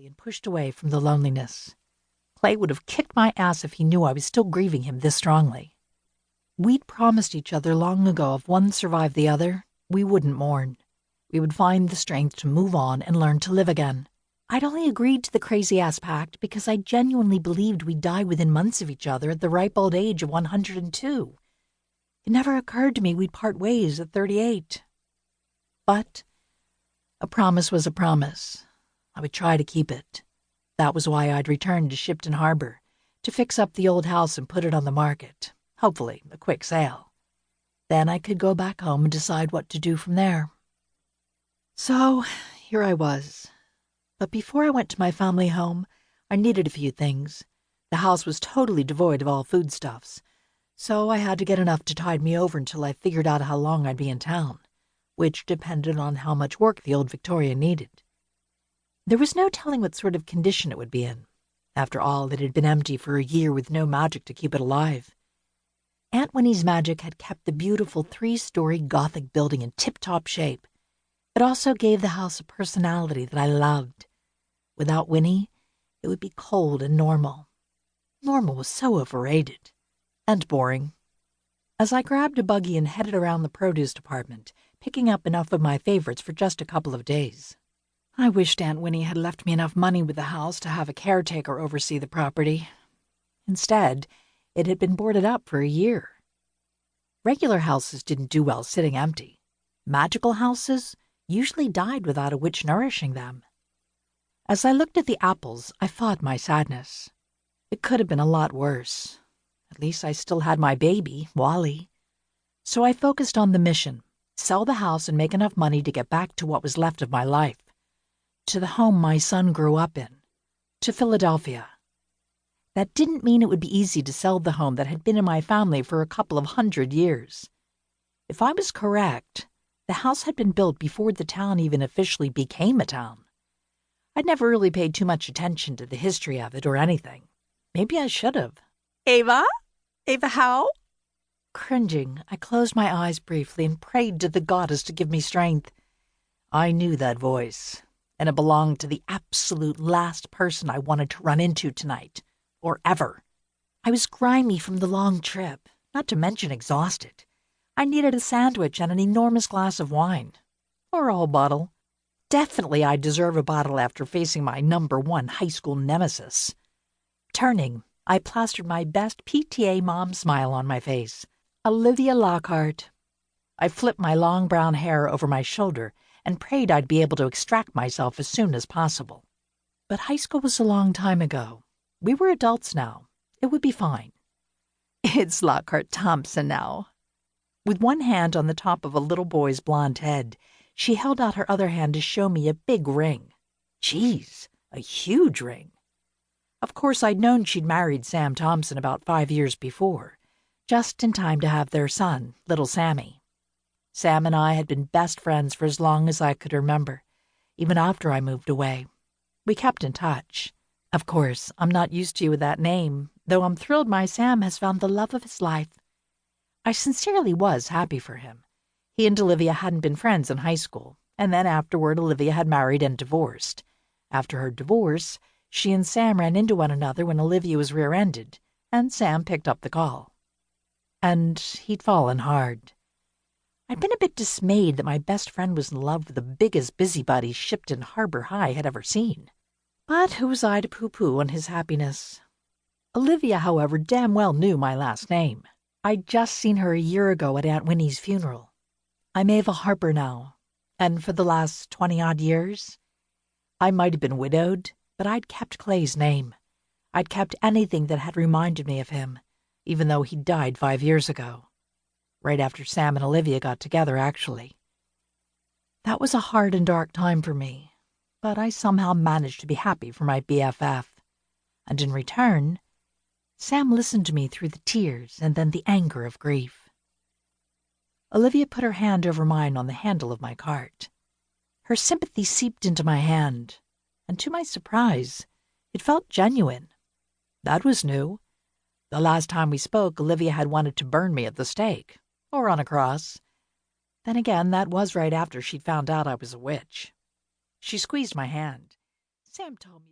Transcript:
softly and pushed away from the loneliness. Clay would have kicked my ass if he knew I was still grieving him this strongly. We'd promised each other long ago if one survived the other, we wouldn't mourn. We would find the strength to move on and learn to live again. I'd only agreed to the crazy-ass pact because I genuinely believed we'd die within months of each other at the ripe old age of 102. It never occurred to me we'd part ways at 38. But a promise was a promise. I would try to keep it. That was why I'd returned to Shipton Harbor, to fix up the old house and put it on the market. Hopefully, a quick sale. Then I could go back home and decide what to do from there. So, here I was. But before I went to my family home, I needed a few things. The house was totally devoid of all foodstuffs, so I had to get enough to tide me over until I figured out how long I'd be in town, which depended on how much work the old Victoria needed. There was no telling what sort of condition it would be in. After all, it had been empty for a year with no magic to keep it alive. Aunt Winnie's magic had kept the beautiful 3-story Gothic building in tip-top shape. It also gave the house a personality that I loved. Without Winnie, it would be cold and normal. Normal was so overrated. And boring. As I grabbed a buggy and headed around the produce department, picking up enough of my favorites for just a couple of days. I wished Aunt Winnie had left me enough money with the house to have a caretaker oversee the property. Instead, it had been boarded up for a year. Regular houses didn't do well sitting empty. Magical houses usually died without a witch nourishing them. As I looked at the apples, I fought my sadness. It could have been a lot worse. At least I still had my baby, Wally. So I focused on the mission, sell the house and make enough money to get back to what was left of my life. To the home my son grew up in. To Philadelphia. That didn't mean it would be easy to sell the home that had been in my family for a couple of 100 years. If I was correct, the house had been built before the town even officially became a town. I'd never really paid too much attention to the history of it or anything. Maybe I should have. Ava? Ava how? Cringing, I closed my eyes briefly and prayed to the goddess to give me strength. I knew that voice, and it belonged to the absolute last person I wanted to run into tonight, or ever. I was grimy from the long trip, not to mention exhausted. I needed a sandwich and an enormous glass of wine. Or a whole bottle. Definitely I deserve a bottle after facing my #1 high school nemesis. Turning, I plastered my best PTA mom smile on my face. Olivia Lockhart. I flipped my long brown hair over my shoulder and prayed I'd be able to extract myself as soon as possible. But high school was a long time ago. We were adults now. It would be fine. It's Lockhart Thompson now. With one hand on the top of a little boy's blonde head, she held out her other hand to show me a big ring. Geez, a huge ring. Of course, I'd known she'd married Sam Thompson about 5 years before, just in time to have their son, little Sammy. Sam and I had been best friends for as long as I could remember, even after I moved away. We kept in touch. Of course, I'm not used to you with that name, though I'm thrilled my Sam has found the love of his life. I sincerely was happy for him. He and Olivia hadn't been friends in high school, and then afterward Olivia had married and divorced. After her divorce, she and Sam ran into one another when Olivia was rear-ended, and Sam picked up the call. And he'd fallen hard. I'd been a bit dismayed that my best friend was in love with the biggest busybody Shipton Harbor High had ever seen. But who was I to pooh-pooh on his happiness? Olivia, however, damn well knew my last name. I'd just seen her a year ago at Aunt Winnie's funeral. I'm Ava Harper now, and for the last 20-odd years, I might have been widowed, but I'd kept Clay's name. I'd kept anything that had reminded me of him, even though he died 5 years ago. Right after Sam and Olivia got together, actually. That was a hard and dark time for me, but I somehow managed to be happy for my BFF. And in return, Sam listened to me through the tears and then the anger of grief. Olivia put her hand over mine on the handle of my cart. Her sympathy seeped into my hand, and to my surprise, it felt genuine. That was new. The last time we spoke, Olivia had wanted to burn me at the stake, or on a cross. Then again, that was right after she'd found out I was a witch. She squeezed my hand. Sam told me